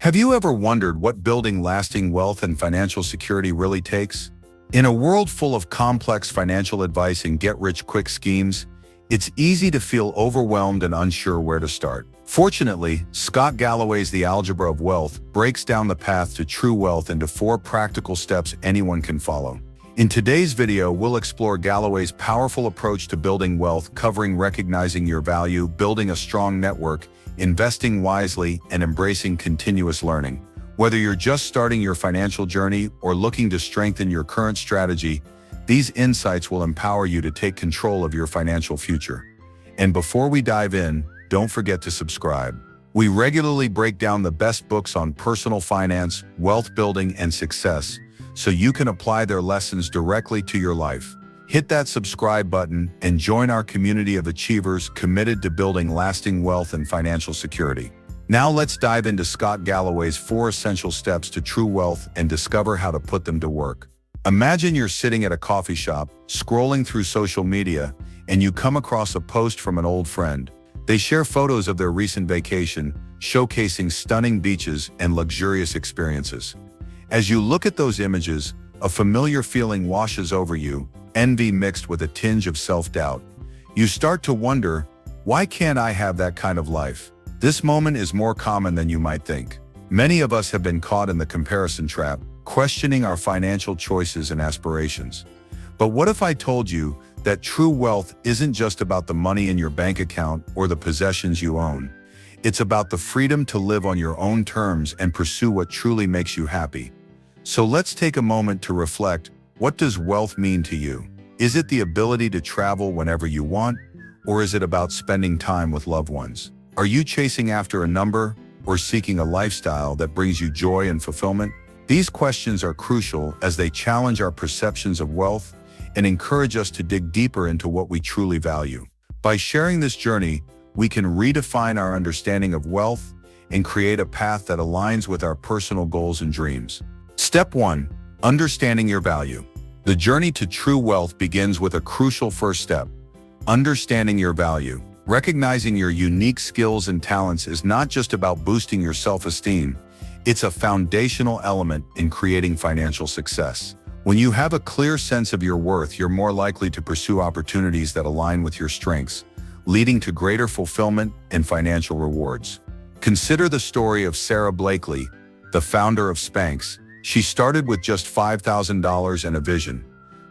Have you ever wondered what building lasting wealth and financial security really takes? In a world full of complex financial advice and get-rich-quick schemes, it's easy to feel overwhelmed and unsure where to start. Fortunately, Scott Galloway's The Algebra of Wealth breaks down the path to true wealth into 4 practical steps anyone can follow. In today's video, we'll explore Galloway's powerful approach to building wealth, covering recognizing your value, building a strong network, investing wisely, and embracing continuous learning. Whether you're just starting your financial journey or looking to strengthen your current strategy, these insights will empower you to take control of your financial future. And before we dive in, don't forget to subscribe. We regularly break down the best books on personal finance, wealth building, and success, so you can apply their lessons directly to your life. Hit that subscribe button and join our community of achievers committed to building lasting wealth and financial security. Now let's dive into Scott Galloway's 4 essential steps to true wealth and discover how to put them to work. Imagine you're sitting at a coffee shop, scrolling through social media, and you come across a post from an old friend. They share photos of their recent vacation, showcasing stunning beaches and luxurious experiences. As you look at those images, a familiar feeling washes over you, envy mixed with a tinge of self-doubt. You start to wonder, why can't I have that kind of life? This moment is more common than you might think. Many of us have been caught in the comparison trap, questioning our financial choices and aspirations. But what if I told you that true wealth isn't just about the money in your bank account or the possessions you own? It's about the freedom to live on your own terms and pursue what truly makes you happy. So let's take a moment to reflect. What does wealth mean to you? Is it the ability to travel whenever you want, or is it about spending time with loved ones? Are you chasing after a number or seeking a lifestyle that brings you joy and fulfillment? These questions are crucial as they challenge our perceptions of wealth and encourage us to dig deeper into what we truly value. By sharing this journey, we can redefine our understanding of wealth and create a path that aligns with our personal goals and dreams. Step 1. Understanding your value. The journey to true wealth begins with a crucial first step: understanding your value. Recognizing your unique skills and talents is not just about boosting your self-esteem, it's a foundational element in creating financial success. When you have a clear sense of your worth, you're more likely to pursue opportunities that align with your strengths, leading to greater fulfillment and financial rewards. Consider the story of Sarah Blakely, the founder of Spanx. She started with just $5,000 and a vision,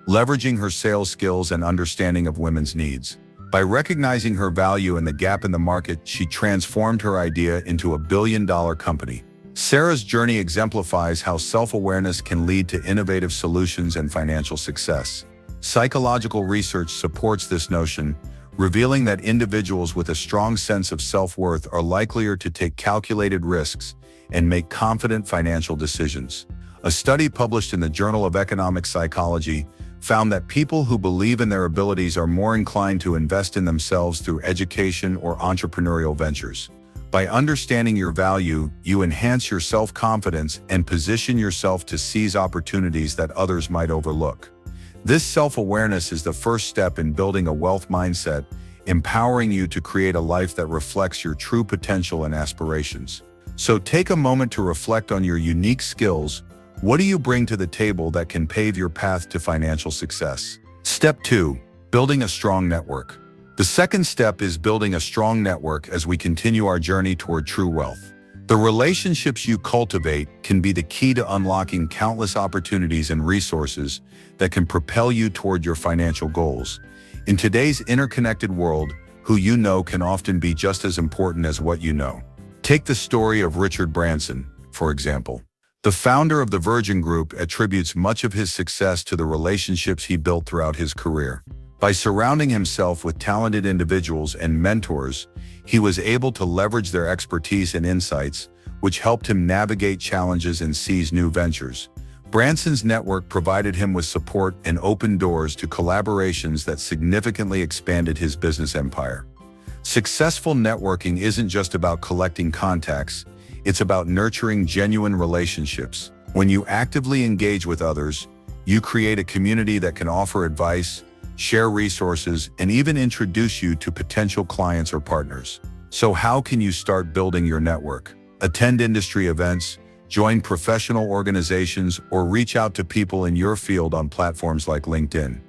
leveraging her sales skills and understanding of women's needs. By recognizing her value and the gap in the market, she transformed her idea into a billion-dollar company. Sarah's journey exemplifies how self-awareness can lead to innovative solutions and financial success. Psychological research supports this notion, revealing that individuals with a strong sense of self-worth are likelier to take calculated risks and make confident financial decisions. A study published in the Journal of Economic Psychology found that people who believe in their abilities are more inclined to invest in themselves through education or entrepreneurial ventures. By understanding your value, you enhance your self-confidence and position yourself to seize opportunities that others might overlook. This self-awareness is the first step in building a wealth mindset, empowering you to create a life that reflects your true potential and aspirations. So take a moment to reflect on your unique skills. What do you bring to the table that can pave your path to financial success? Step 2. Building a strong network. The second step is building a strong network as we continue our journey toward true wealth. The relationships you cultivate can be the key to unlocking countless opportunities and resources that can propel you toward your financial goals. In today's interconnected world, who you know can often be just as important as what you know. Take the story of Richard Branson, for example. The founder of the Virgin Group attributes much of his success to the relationships he built throughout his career. By surrounding himself with talented individuals and mentors, he was able to leverage their expertise and insights, which helped him navigate challenges and seize new ventures. Branson's network provided him with support and opened doors to collaborations that significantly expanded his business empire. Successful networking isn't just about collecting contacts, it's about nurturing genuine relationships. When you actively engage with others, you create a community that can offer advice, share resources, and even introduce you to potential clients or partners. So how can you start building your network? Attend industry events, join professional organizations, or reach out to people in your field on platforms like LinkedIn.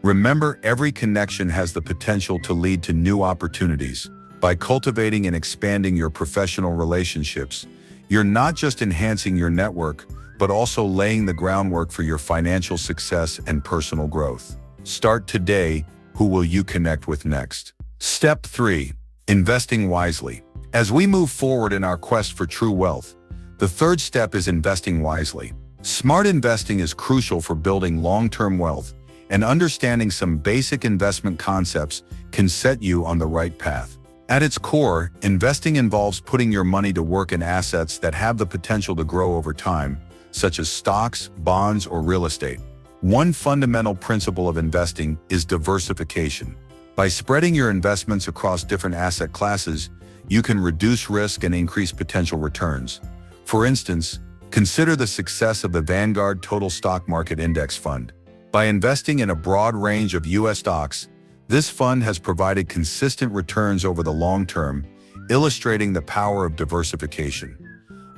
Remember, every connection has the potential to lead to new opportunities. By cultivating and expanding your professional relationships, you're not just enhancing your network, but also laying the groundwork for your financial success and personal growth. Start today. Who will you connect with next? Step 3. Investing wisely. As we move forward in our quest for true wealth, the third step is investing wisely. Smart investing is crucial for building long-term wealth, and understanding some basic investment concepts can set you on the right path. At its core, investing involves putting your money to work in assets that have the potential to grow over time, such as stocks, bonds, or real estate. One fundamental principle of investing is diversification. By spreading your investments across different asset classes, you can reduce risk and increase potential returns. For instance, consider the success of the Vanguard Total Stock Market Index Fund. By investing in a broad range of U.S. stocks, this fund has provided consistent returns over the long term, illustrating the power of diversification.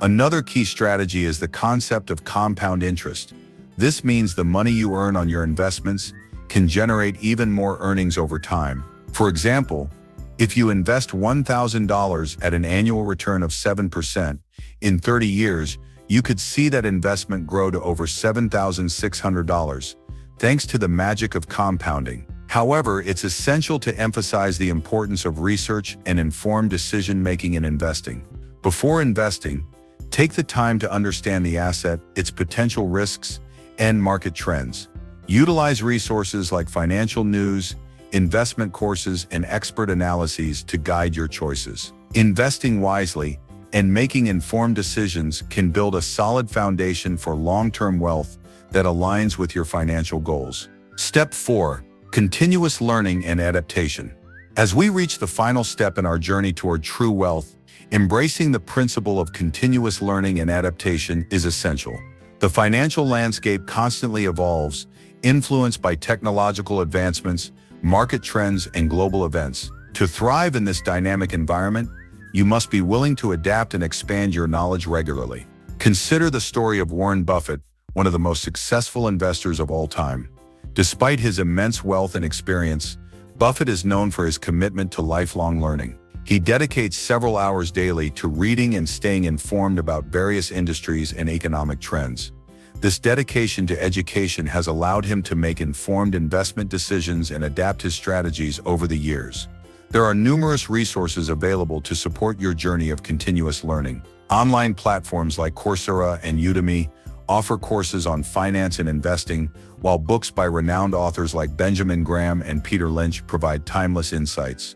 Another key strategy is the concept of compound interest. This means the money you earn on your investments can generate even more earnings over time. For example, if you invest $1,000 at an annual return of 7%, in 30 years, you could see that investment grow to over $7,600, thanks to the magic of compounding. However, it's essential to emphasize the importance of research and informed decision-making in investing. Before investing, take the time to understand the asset, its potential risks, and market trends. Utilize resources like financial news, investment courses, and expert analyses to guide your choices. Investing wisely and making informed decisions can build a solid foundation for long-term wealth that aligns with your financial goals. Step 4. Continuous learning and adaptation. As we reach the final step in our journey toward true wealth, embracing the principle of continuous learning and adaptation is essential. The financial landscape constantly evolves, influenced by technological advancements, market trends, and global events. To thrive in this dynamic environment, you must be willing to adapt and expand your knowledge regularly. Consider the story of Warren Buffett, one of the most successful investors of all time. Despite his immense wealth and experience, Buffett is known for his commitment to lifelong learning. He dedicates several hours daily to reading and staying informed about various industries and economic trends. This dedication to education has allowed him to make informed investment decisions and adapt his strategies over the years. There are numerous resources available to support your journey of continuous learning. Online platforms like Coursera and Udemy offer courses on finance and investing, while books by renowned authors like Benjamin Graham and Peter Lynch provide timeless insights.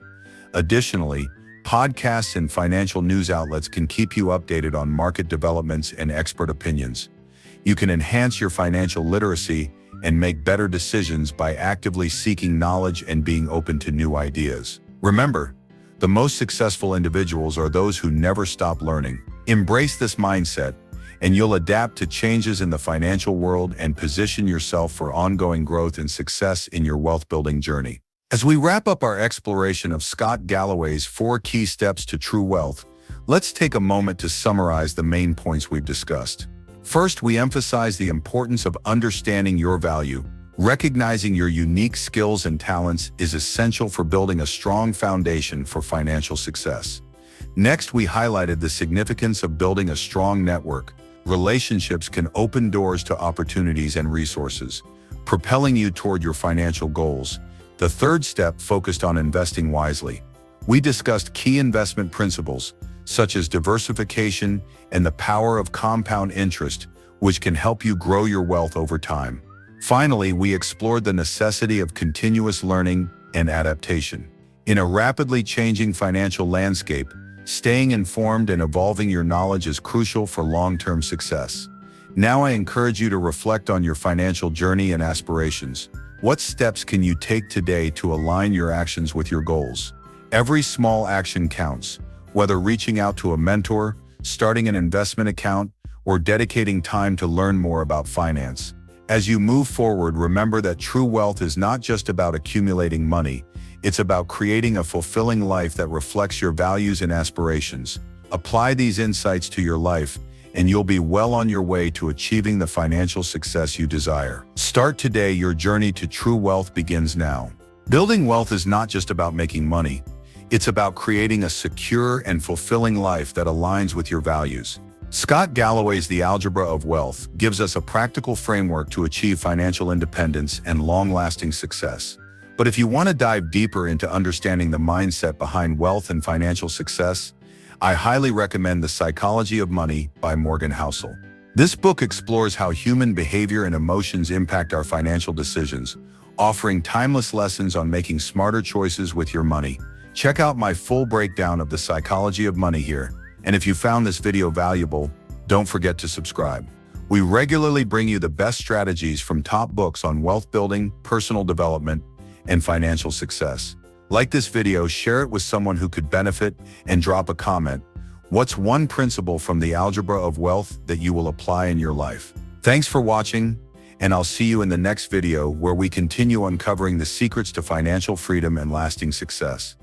Additionally, podcasts and financial news outlets can keep you updated on market developments and expert opinions. You can enhance your financial literacy and make better decisions by actively seeking knowledge and being open to new ideas. Remember, the most successful individuals are those who never stop learning. Embrace this mindset, and you'll adapt to changes in the financial world and position yourself for ongoing growth and success in your wealth-building journey. As we wrap up our exploration of Scott Galloway's 4 key steps to true wealth, let's take a moment to summarize the main points we've discussed. First, we emphasize the importance of understanding your value. Recognizing your unique skills and talents is essential for building a strong foundation for financial success. Next, we highlighted the significance of building a strong network. Relationships can open doors to opportunities and resources, propelling you toward your financial goals. The third step focused on investing wisely. We discussed key investment principles, such as diversification and the power of compound interest, which can help you grow your wealth over time. Finally, we explored the necessity of continuous learning and adaptation. In a rapidly changing financial landscape, staying informed and evolving your knowledge is crucial for long-term success. Now I encourage you to reflect on your financial journey and aspirations. What steps can you take today to align your actions with your goals? Every small action counts, whether reaching out to a mentor, starting an investment account, or dedicating time to learn more about finance. As you move forward, remember that true wealth is not just about accumulating money, it's about creating a fulfilling life that reflects your values and aspirations. Apply these insights to your life, and you'll be well on your way to achieving the financial success you desire. Start today. Your journey to true wealth begins now. Building wealth is not just about making money. It's about creating a secure and fulfilling life that aligns with your values. Scott Galloway's The Algebra of Wealth gives us a practical framework to achieve financial independence and long-lasting success. But if you want to dive deeper into understanding the mindset behind wealth and financial success, I highly recommend The Psychology of Money by 𝗪𝗵𝘁. This book explores how human behavior and emotions impact our financial decisions, offering timeless lessons on making smarter choices with your money. Check out my full breakdown of The Psychology of Money here. And if you found this video valuable, don't forget to subscribe. We regularly bring you the best strategies from top books on wealth building, personal development, and financial success. Like this video, share it with someone who could benefit, and drop a comment. What's one principle from the algebra of wealth that you will apply in your life? Thanks for watching, and I'll see you in the next video where we continue uncovering the secrets to financial freedom and lasting success.